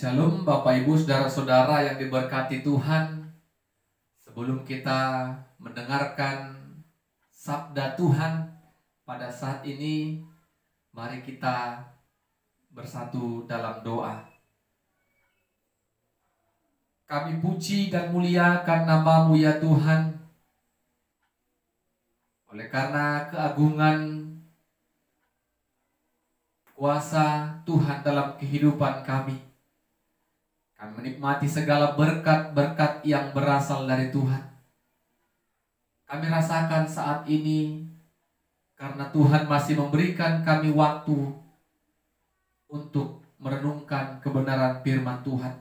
Shalom Bapak Ibu Saudara-saudara yang diberkati Tuhan. Sebelum kita mendengarkan sabda Tuhan pada saat ini, mari kita bersatu dalam doa. Kami puji dan muliakan nama-Mu ya Tuhan, oleh karena keagungan kuasa Tuhan dalam kehidupan kami. Kami menikmati segala berkat-berkat yang berasal dari Tuhan. Kami rasakan saat ini karena Tuhan masih memberikan kami waktu untuk merenungkan kebenaran firman Tuhan.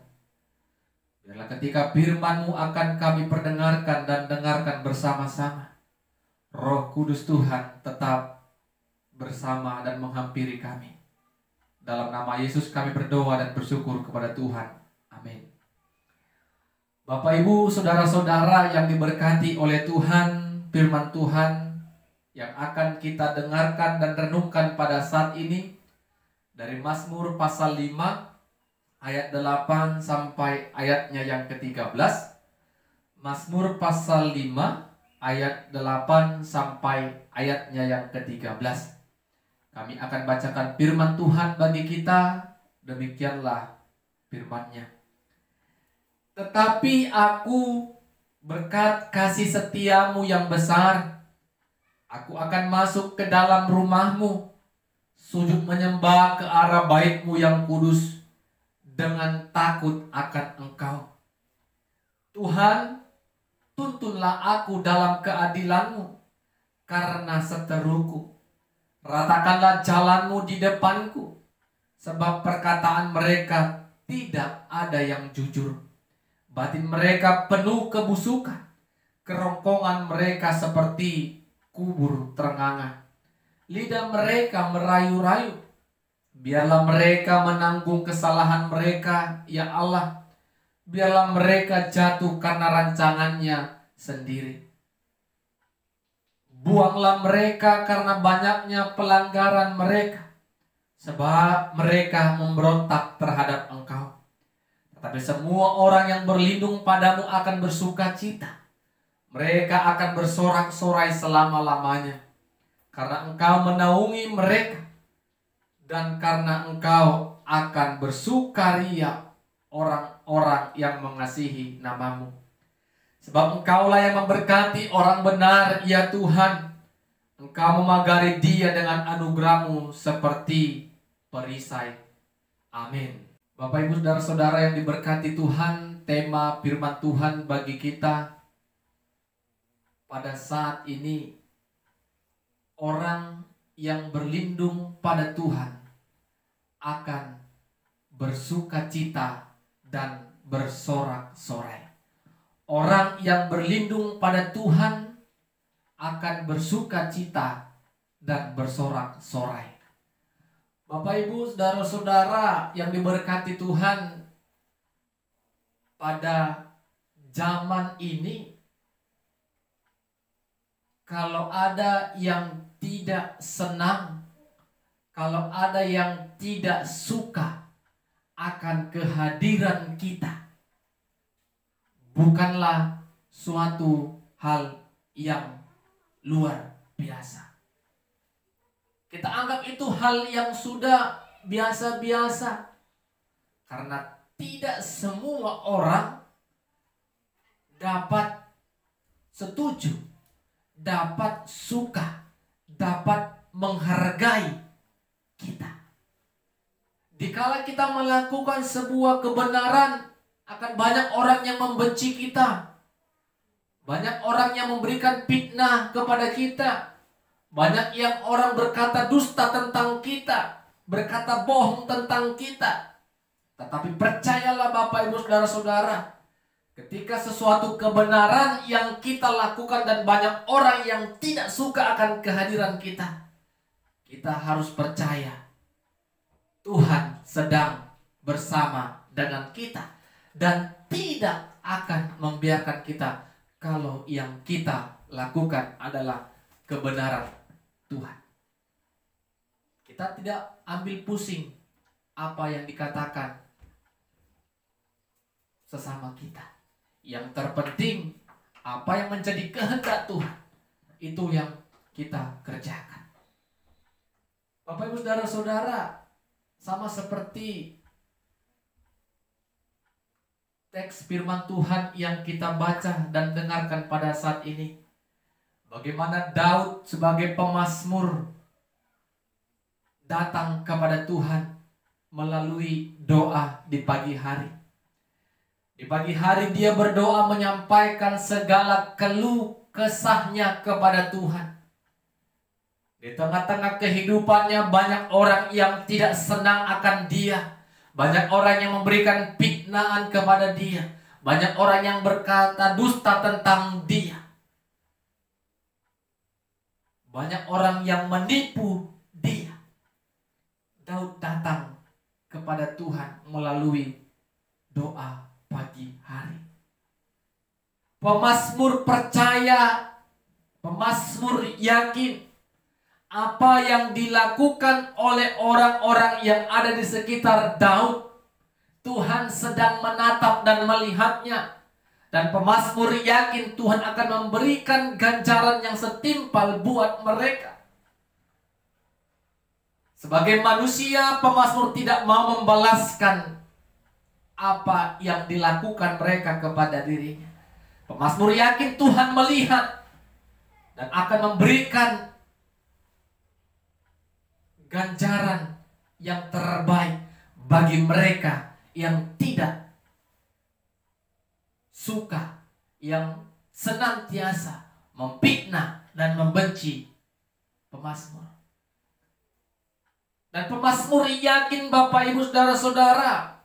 Biarlah ketika firman-Mu akan kami perdengarkan dan dengarkan bersama-sama, Roh Kudus Tuhan tetap bersama dan menghampiri kami. Dalam nama Yesus kami berdoa dan bersyukur kepada Tuhan. Amin. Bapak Ibu Saudara-saudara yang diberkati oleh Tuhan, firman Tuhan yang akan kita dengarkan dan renungkan pada saat ini dari Mazmur pasal 5 ayat 8 sampai ayatnya yang ke-13. Mazmur pasal 5 ayat 8 sampai ayatnya yang ke-13. Kami akan bacakan firman Tuhan bagi kita. Demikianlah firman-Nya. Tetapi aku, berkat kasih setia-Mu yang besar, aku akan masuk ke dalam rumah-Mu, sujud menyembah ke arah bait-Mu yang kudus, dengan takut akan Engkau. Tuhan, tuntunlah aku dalam keadilan-Mu, karena seteruku. Ratakanlah jalan-Mu di depanku, sebab perkataan mereka tidak ada yang jujur. Batin mereka penuh kebusukan, kerongkongan mereka seperti kubur terengangan. Lidah mereka merayu-rayu. Biarlah mereka menanggung kesalahan mereka, ya Allah. Biarlah mereka jatuh karena rancangannya sendiri. Buanglah mereka karena banyaknya pelanggaran mereka, sebab mereka memberontak terhadap Engkau. Tapi semua orang yang berlindung padamu akan bersuka cita. Mereka akan bersorak-sorai selama-lamanya. Karena Engkau menaungi mereka. Dan karena Engkau akan bersukaria orang-orang yang mengasihi nama-Mu. Sebab Engkaulah yang memberkati orang benar, ya Tuhan. Engkau memagari dia dengan anugerah-Mu seperti perisai. Amin. Bapak Ibu Saudara-saudara yang diberkati Tuhan, tema firman Tuhan bagi kita pada saat ini, orang yang berlindung pada Tuhan akan bersuka cita dan bersorak-sorai. Orang yang berlindung pada Tuhan akan bersuka cita dan bersorak-sorai. Bapak Ibu Saudara-saudara yang diberkati Tuhan, pada zaman ini kalau ada yang tidak senang, kalau ada yang tidak suka akan kehadiran kita, bukanlah suatu hal yang luar biasa. Kita anggap itu hal yang sudah biasa-biasa. Karena tidak semua orang dapat setuju, dapat suka, dapat menghargai kita. Dikala kita melakukan sebuah kebenaran, akan banyak orang yang membenci kita. Banyak orang yang memberikan fitnah kepada kita. Banyak yang orang berkata dusta tentang kita, berkata bohong tentang kita. Tetapi percayalah Bapak Ibu Saudara-saudara, ketika sesuatu kebenaran yang kita lakukan dan banyak orang yang tidak suka akan kehadiran kita, kita harus percaya Tuhan sedang bersama dengan kita dan tidak akan membiarkan kita kalau yang kita lakukan adalah kebenaran Tuhan. Kita tidak ambil pusing apa yang dikatakan sesama kita. Yang terpenting apa yang menjadi kehendak Tuhan, itu yang kita kerjakan. Bapak Ibu Saudara-saudara, sama seperti teks firman Tuhan yang kita baca dan dengarkan pada saat ini. Bagaimana Daud sebagai pemazmur datang kepada Tuhan melalui doa di pagi hari. Di pagi hari dia berdoa menyampaikan segala keluh kesahnya kepada Tuhan. Di tengah-tengah kehidupannya banyak orang yang tidak senang akan dia. Banyak orang yang memberikan fitnaan kepada dia. Banyak orang yang berkata dusta tentang dia. Banyak orang yang menipu dia. Daud datang kepada Tuhan melalui doa pagi hari. Pemazmur percaya, pemazmur yakin apa yang dilakukan oleh orang-orang yang ada di sekitar Daud, Tuhan sedang menatap dan melihatnya. Dan pemazmur yakin Tuhan akan memberikan ganjaran yang setimpal buat mereka. Sebagai manusia, pemazmur tidak mau membalaskan apa yang dilakukan mereka kepada dirinya. Pemazmur yakin Tuhan melihat dan akan memberikan ganjaran yang terbaik bagi mereka yang tidak suka, yang senantiasa memfitnah dan membenci pemazmur. Dan pemazmur yakin Bapak Ibu Saudara-saudara,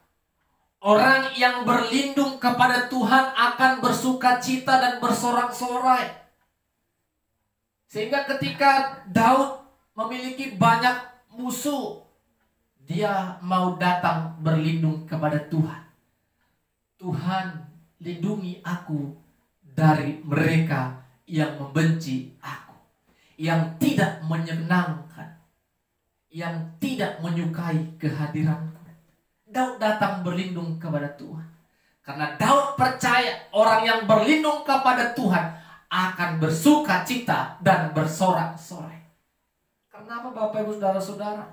orang yang berlindung kepada Tuhan akan bersukacita dan bersorak-sorai. Sehingga ketika Daud memiliki banyak musuh, dia mau datang berlindung kepada Tuhan. Tuhan, lindungi aku dari mereka yang membenci aku, yang tidak menyenangkan, yang tidak menyukai kehadiranku. Daud datang berlindung kepada Tuhan. Karena Daud percaya orang yang berlindung kepada Tuhan akan bersuka-cita dan bersorak-sorai. Kenapa Bapak Ibu Saudara-saudara?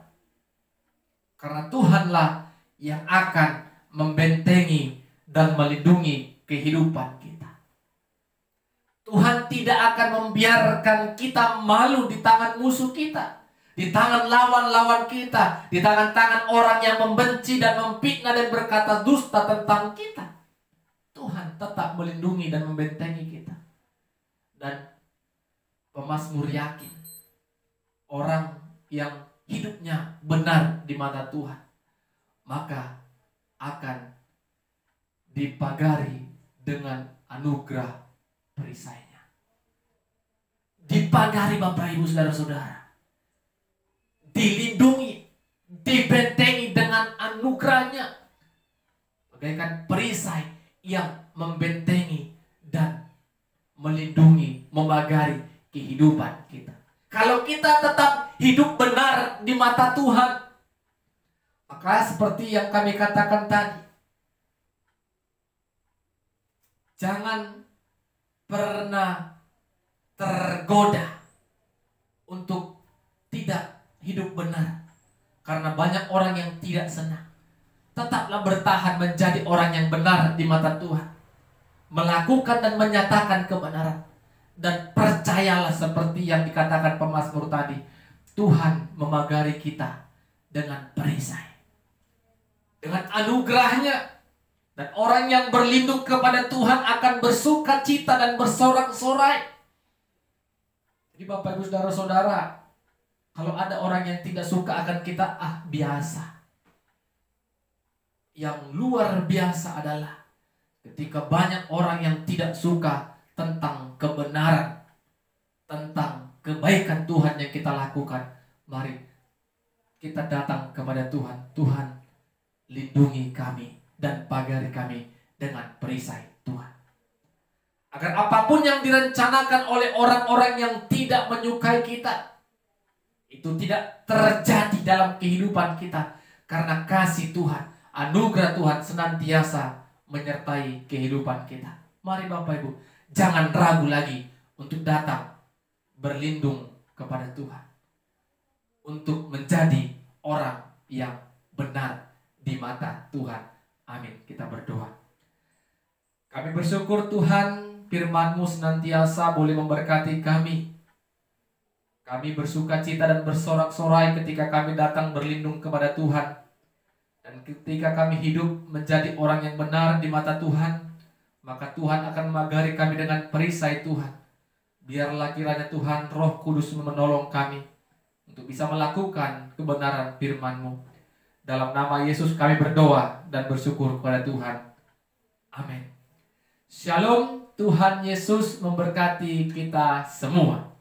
Karena Tuhanlah yang akan membentengi dan melindungi kehidupan kita. Tuhan tidak akan membiarkan kita malu di tangan musuh kita, di tangan lawan-lawan kita, di tangan-tangan orang yang membenci dan memfitnah dan berkata dusta tentang kita. Tuhan tetap melindungi dan membentengi kita. Dan pemazmur yakin orang yang hidupnya benar di mata Tuhan, maka akan dipagari dengan anugerah perisainya. Dipagari Bapak Ibu Saudara-saudara, dilindungi, dibentengi dengan anugerahnya, bagaikan perisai yang membentengi dan melindungi, memagari kehidupan kita. Kalau kita tetap hidup benar di mata Tuhan, maka seperti yang kami katakan tadi, jangan pernah tergoda untuk tidak hidup benar. Karena banyak orang yang tidak senang. Tetaplah bertahan menjadi orang yang benar di mata Tuhan, melakukan dan menyatakan kebenaran. Dan percayalah seperti yang dikatakan pemazmur tadi, Tuhan memagari kita dengan perisai, dengan anugerahnya. Dan orang yang berlindung kepada Tuhan akan bersuka cita dan bersorak-sorai. Jadi Bapak Ibu Saudara-saudara, kalau ada orang yang tidak suka akan kita, biasa. Yang luar biasa adalah ketika banyak orang yang tidak suka tentang kebenaran, tentang kebaikan Tuhan yang kita lakukan. Mari kita datang kepada Tuhan. Tuhan, lindungi kami dan pagari kami dengan perisai Tuhan. Agar apapun yang direncanakan oleh orang-orang yang tidak menyukai kita, itu tidak terjadi dalam kehidupan kita. Karena kasih Tuhan, anugerah Tuhan senantiasa menyertai kehidupan kita. Mari Bapak Ibu, jangan ragu lagi untuk datang berlindung kepada Tuhan, untuk menjadi orang yang benar di mata Tuhan. Amin. Kita berdoa. Kami bersyukur Tuhan, firman-Mu senantiasa boleh memberkati kami. Kami bersuka cita dan bersorak-sorai ketika kami datang berlindung kepada Tuhan. Dan ketika kami hidup menjadi orang yang benar di mata Tuhan, maka Tuhan akan mengagari kami dengan perisai Tuhan. Biarlah kiranya Tuhan Roh Kudus menolong kami untuk bisa melakukan kebenaran firman-Mu. Dalam nama Yesus kami berdoa dan bersyukur kepada Tuhan. Amin. Shalom, Tuhan Yesus memberkati kita semua.